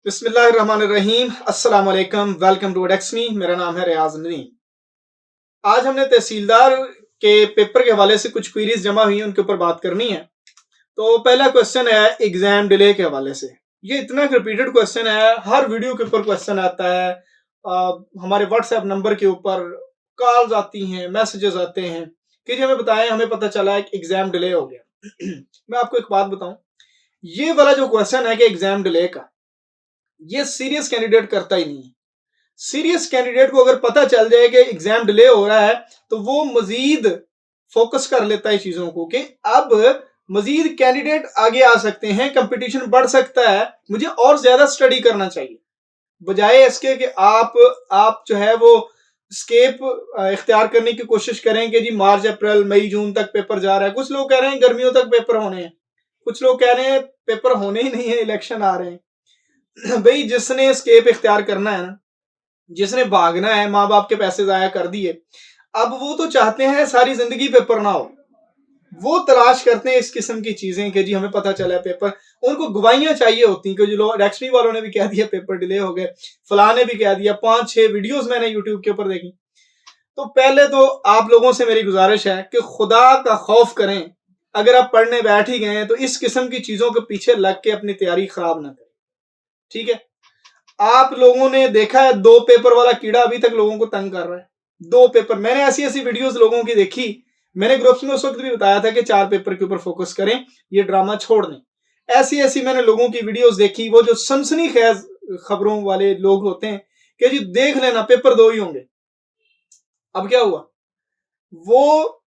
बिस्मिल्लाहिर्रहमानिर्रहीम अस्सलाम वालेकुम वेलकम टू एडेक्समी। मेरा नाम है रियाज नदीम। आज हमने तहसीलदार के पेपर के हवाले से कुछ क्वेरीज जमा हुई हैं, उनके ऊपर बात करनी है। तो पहला क्वेश्चन है एग्जाम डिले के हवाले से। ये इतना रिपीटेड क्वेश्चन है, हर वीडियो के ऊपर क्वेश्चन आता है। हमारे व्हाट्सएप नंबर के ऊपर कॉल्स आती हैं, मैसेजेस आते हैं कि जी हमें बताएं, हमें पता चला है कि एग्जाम डिले हो गया। मैं आपको एक बात बताऊं, ये वाला जो क्वेश्चन है कि एग्जाम डिले का, ये सीरियस कैंडिडेट करता ही नहीं है। सीरियस कैंडिडेट को अगर पता चल जाए कि एग्जाम डिले हो रहा है तो वो मजीद फोकस कर लेता है चीजों को कि अब मजीद कैंडिडेट आगे आ सकते हैं, कंपटीशन बढ़ सकता है, मुझे और ज्यादा स्टडी करना चाहिए। बजाय इसके कि आप जो है वो स्केप इख्तियार करने की कोशिश करें कि जी मार्च अप्रैल मई जून तक पेपर जा रहा है। कुछ लोग कह रहे हैं गर्मियों तक पेपर होने हैं, कुछ लोग कह रहे हैं पेपर होने ही नहीं है, इलेक्शन आ रहे हैं। भाई जिसने स्केप इख्तियार करना है ना, जिसने भागना है, माँ बाप के पैसे जाया कर दिए, अब वो तो चाहते हैं सारी जिंदगी पेपर ना हो। वो तलाश करते हैं इस किस्म की चीजें कि जी हमें पता चला पेपर, उनको गवाहियां चाहिए होती हैं। कि जो लोग रेक्समी वालों ने भी कह दिया पेपर डिले हो गए, फलां ने भी कह दिया, 5-6 वीडियोस मैंने यूट्यूब के ऊपर देखी। तो पहले तो आप लोगों से मेरी गुजारिश है कि खुदा का खौफ करें। अगर आप पढ़ने बैठ ही गए हैं तो इस किस्म की चीजों के पीछे लग के अपनी तैयारी खराब ना करें, ठीक है। आप लोगों ने देखा है 2 पेपर वाला कीड़ा अभी तक लोगों को तंग कर रहा है। 2 पेपर, मैंने ऐसी ऐसी वीडियोस लोगों की देखी, मैंने ग्रुप्स में उस वक्त भी बताया था कि 4 पेपर के ऊपर फोकस करें, ये ड्रामा छोड़ दें। ऐसी ऐसी मैंने लोगों की वीडियोस देखी, वो जो सनसनीखेज खबरों वाले लोग होते हैं कि जी देख लेना पेपर 2 ही होंगे। अब क्या हुआ, वो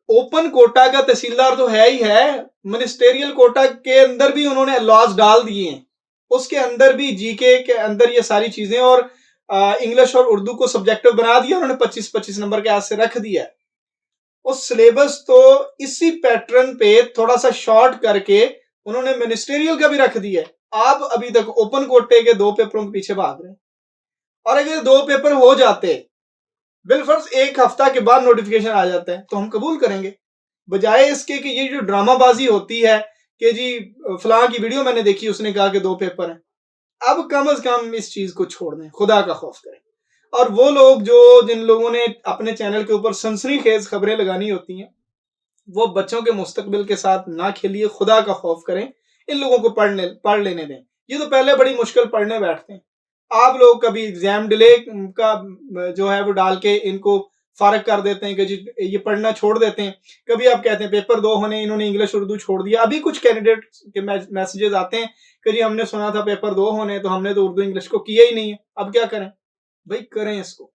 ओपन कोटा का तहसीलदार तो है ही है, मिनिस्टेरियल कोटा के अंदर भी उन्होंने लॉज डाल दिए हैं। उसके अंदर भी जीके के अंदर ये सारी चीजें और इंग्लिश और उर्दू को सब्जेक्टिव बना दिया उन्होंने, 25-25 नंबर के आज से रख दिया। उस सिलेबस तो इसी पैटर्न पे थोड़ा सा शॉर्ट करके उन्होंने मिनिस्टेरियल का भी रख दिया। आप अभी तक ओपन कोटे के 2 पेपरों के पीछे भाग रहे हैं। और अगर 2 पेपर हो जाते, बिलफर्ज 1 हफ्ता के बाद नोटिफिकेशन आ जाता है, तो हम कबूल करेंगे। बजाय इसके कि ये जो ड्रामाबाजी होती है कि जी फलां की वीडियो मैंने देखी, उसने कहा कि 2 पेपर हैं। अब कम से कम इस चीज को छोड़ दें, खुदा का खौफ करें। और वो लोग जिन लोगों ने अपने चैनल के ऊपर सनसनीखेज खबरें लगानी होती हैं, वो बच्चों के मुस्तकबिल के साथ ना खेलिए, खुदा का खौफ करें। इन लोगों को पढ़ लेने दें। ये तो पहले बड़ी मुश्किल पढ़ने बैठते हैं। आप लोग कभी एग्जाम डिले का जो है वो डाल के इनको फारग कर देते हैं कि जी ये पढ़ना छोड़ देते हैं। कभी आप कहते हैं पेपर 2 होने, इन्होंने इंग्लिश उर्दू छोड़ दिया। अभी कुछ कैंडिडेट के मैसेजेस आते हैं कि जी हमने सुना था पेपर 2 होने, तो हमने तो उर्दू इंग्लिश को किया ही नहीं है, अब क्या करें। भाई करें इसको।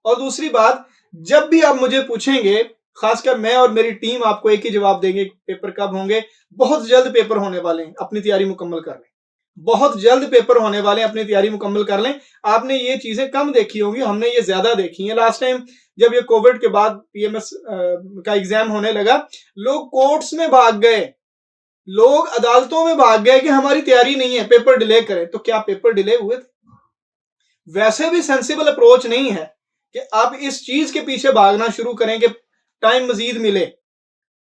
और दूसरी बात, जब भी आप मुझे पूछेंगे, खासकर मैं और मेरी टीम आपको एक ही जवाब देंगे, पेपर कब होंगे। बहुत जल्द पेपर होने वाले हैं, अपनी तैयारी मुकम्मल कर लें। बहुत जल्द पेपर होने वाले हैं, अपनी तैयारी मुकम्मल कर लें। आपने ये चीजें कम देखी होंगी, हमने ये ज्यादा देखी हैं। लास्ट टाइम जब ये कोविड के बाद पीएमएस का एग्जाम होने लगा, लोग कोर्ट्स में भाग गए, लोग अदालतों में भाग गए कि हमारी तैयारी नहीं है, पेपर डिले करें। तो क्या पेपर डिले हुए थे? वैसे भी सेंसिबल अप्रोच नहीं है कि आप इस चीज के पीछे भागना शुरू करें कि टाइम मजीद मिले,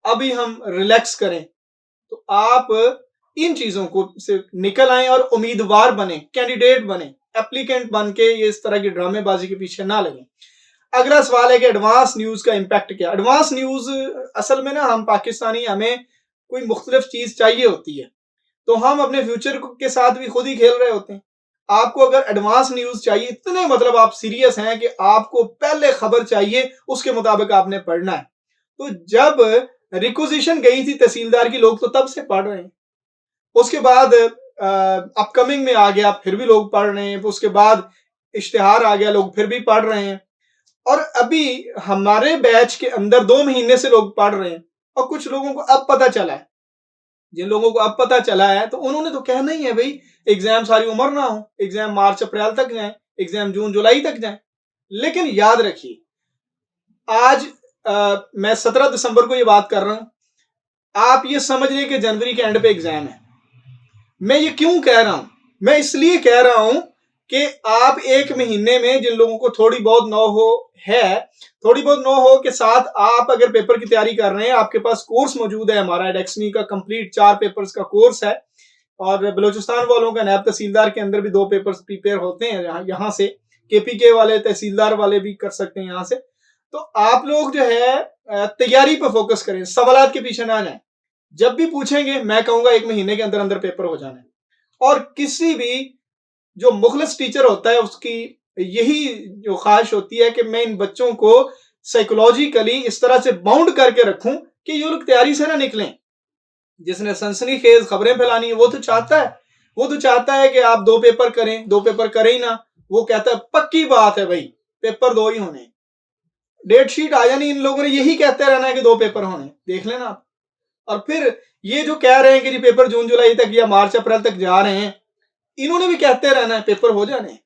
अभी हम रिलैक्स करें। तो आप इन चीजों को से निकल आए और उम्मीदवार बने, कैंडिडेट बने, एप्लीकेंट बन के ये इस तरह की ड्रामेबाजी के पीछे ना लगे। अगला सवाल है कि एडवांस न्यूज का इंपैक्ट क्या। एडवांस न्यूज असल में ना, हम पाकिस्तानी, हमें कोई मुख्तलिफ चीज चाहिए होती है, तो हम अपने फ्यूचर के साथ भी खुद ही खेल रहे होते हैं। आपको अगर एडवांस न्यूज चाहिए, इतने मतलब आप सीरियस हैं कि आपको पहले खबर चाहिए, उसके मुताबिक आपने पढ़ना है। तो जब रिक्विजिशन गई थी तहसीलदार की, लोग तो तब से पढ़ रहे हैं। उसके बाद अपकमिंग में आ गया, फिर भी लोग पढ़ रहे हैं। उसके बाद इश्तिहार आ गया, लोग फिर भी पढ़ रहे हैं। और अभी हमारे बैच के अंदर 2 महीने से लोग पढ़ रहे हैं। और कुछ लोगों को अब पता चला है, जिन लोगों को अब पता चला है तो उन्होंने तो कहना ही है भाई एग्जाम सारी उम्र ना हो, एग्जाम मार्च अप्रैल तक जाए, एग्जाम जून जुलाई तक जाए। लेकिन याद रखिए, आज मैं 17 दिसंबर को ये बात कर रहा हूं, आप ये समझ रहे कि जनवरी के एंड पे एग्जाम है। मैं ये क्यों कह रहा हूं? मैं इसलिए कह रहा हूं कि आप 1 महीने में जिन लोगों को थोड़ी बहुत नो हो है, थोड़ी बहुत नो हो के साथ आप अगर पेपर की तैयारी कर रहे हैं, आपके पास कोर्स मौजूद है हमारा एडेक्समी का कंप्लीट 4 पेपर्स का कोर्स है। और बलूचिस्तान वालों का नायब तहसीलदार के अंदर भी 2 पेपर्स प्रिपेयर होते हैं, यहाँ से KPK वाले तहसीलदार वाले भी कर सकते हैं यहाँ से। तो आप लोग जो है तैयारी पर फोकस करें, सवालात के पीछे ना जाएं। जब भी पूछेंगे मैं कहूंगा 1 महीने के अंदर अंदर पेपर हो जाना है। और किसी भी जो मुखलिस टीचर होता है उसकी यही जो ख्वाहिश होती है कि मैं इन बच्चों को साइकोलॉजिकली इस तरह से बाउंड करके रखूं कि ये लोग तैयारी से ना निकलें। जिसने सनसनीखेज खबरें फैलानी है वो तो चाहता है कि आप 2 पेपर करें, 2 पेपर करें ही ना। वो कहता है पक्की बात है भाई पेपर 2 ही होने, डेट शीट आ जानी, इन लोगों ने यही कहते रहना है कि 2 पेपर होने, देख लेना आप। और फिर ये जो कह रहे हैं कि जी पेपर जून जुलाई तक या मार्च अप्रैल तक जा रहे हैं, इन्होंने भी कहते रहना है पेपर हो जाने।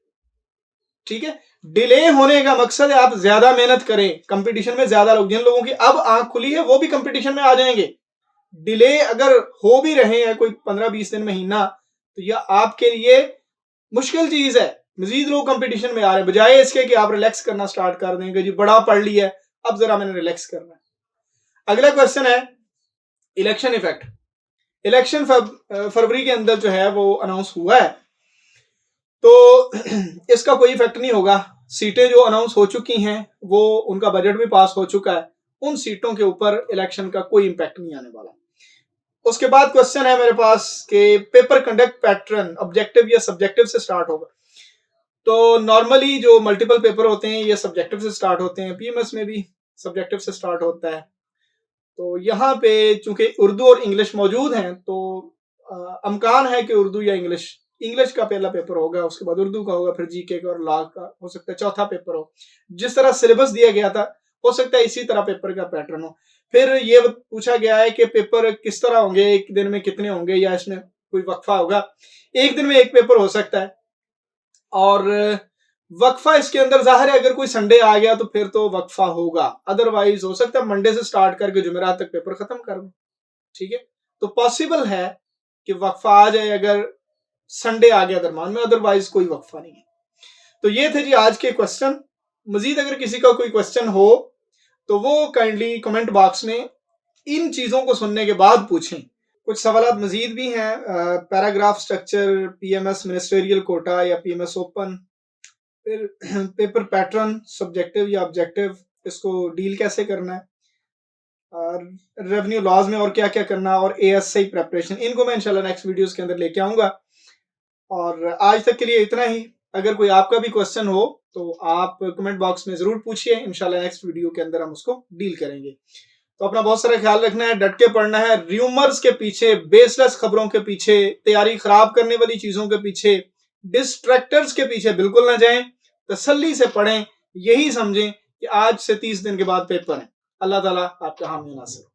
ठीक है, डिले होने का मकसद है आप ज्यादा मेहनत करें, कंपटीशन में ज्यादा लोग, जिन लोगों की अब आंख खुली है वो भी कंपटीशन में आ जाएंगे। डिले अगर हो भी रहे हैं कोई 15-20 दिन महीना, तो यह आपके लिए मुश्किल चीज है। मजीद लोग कंपटीशन में आ रहे हैं, बजाय इसके कि आप रिलैक्स करना स्टार्ट कर देंगे, जी बड़ा पढ़ लिया है अब जरा मैंने रिलैक्स करना है। अगला क्वेश्चन है इलेक्शन इफेक्ट। इलेक्शन फरवरी के अंदर जो है वो अनाउंस हुआ है, तो इसका कोई इफेक्ट नहीं होगा। सीटें जो अनाउंस हो चुकी हैं वो, उनका बजट भी पास हो चुका है, उन सीटों के ऊपर इलेक्शन का कोई इंपैक्ट नहीं आने वाला। उसके बाद क्वेश्चन है मेरे पास कि पेपर कंडक्ट पैटर्न ऑब्जेक्टिव या सब्जेक्टिव से स्टार्ट होगा। तो नॉर्मली जो मल्टीपल पेपर होते हैं ये सब्जेक्टिव से स्टार्ट होते हैं, PMS में भी सब्जेक्टिव से स्टार्ट होता है। तो यहाँ पे चूंकि उर्दू और इंग्लिश मौजूद हैं, तो अमकान है कि उर्दू या इंग्लिश का पहला पेपर होगा, उसके बाद उर्दू का होगा, फिर GK का और लॉ का हो सकता है चौथा पेपर हो। जिस तरह सिलेबस दिया गया था हो सकता है इसी तरह पेपर का पैटर्न हो। फिर ये पूछा गया है कि पेपर किस तरह होंगे, एक दिन में कितने होंगे या इसमें कोई वक्फा होगा। एक दिन में एक पेपर हो सकता है, और वक्फा इसके अंदर जाहिर है अगर कोई संडे आ गया तो फिर तो वक्फा होगा, अदरवाइज हो सकता है मंडे से स्टार्ट करके जुमेरात तक पेपर खत्म कर दें। ठीक है, तो पॉसिबल है कि वक्फा आ जाए अगर संडे आ गया दरमान में, अदरवाइज कोई वक्फा नहीं है। तो ये थे जी आज के क्वेश्चन। मजीद अगर किसी का कोई क्वेश्चन हो तो वो काइंडली कमेंट बॉक्स में इन चीजों को सुनने के बाद पूछें। कुछ सवाल मजीद भी हैं, paragraph structure, PMS ministerial quota या PMS ओपन, फिर पेपर पैटर्न सब्जेक्टिव या ऑब्जेक्टिव, इसको डील कैसे करना है, और रेवेन्यू लॉज में और क्या क्या करना, और ASI प्रेपरेशन, इनको मैं इंशाल्लाह नेक्स्ट वीडियोस के अंदर लेके आऊंगा। और आज तक के लिए इतना ही। अगर कोई आपका भी क्वेश्चन हो तो आप कमेंट बॉक्स में जरूर पूछिए, इंशाल्लाह नेक्स्ट वीडियो के अंदर हम उसको डील करेंगे। तो अपना बहुत सारा ख्याल रखना है, डट के पढ़ना है, र्यूमर्स के पीछे, बेसलेस खबरों के पीछे, तैयारी खराब करने वाली चीजों के पीछे, डिस्ट्रैक्टर्स के पीछे बिल्कुल ना जाएं। तसल्ली से पढ़ें, यही समझें कि आज से 30 दिन के बाद पेपर है। अल्लाह ताला आपका हामी नासिर।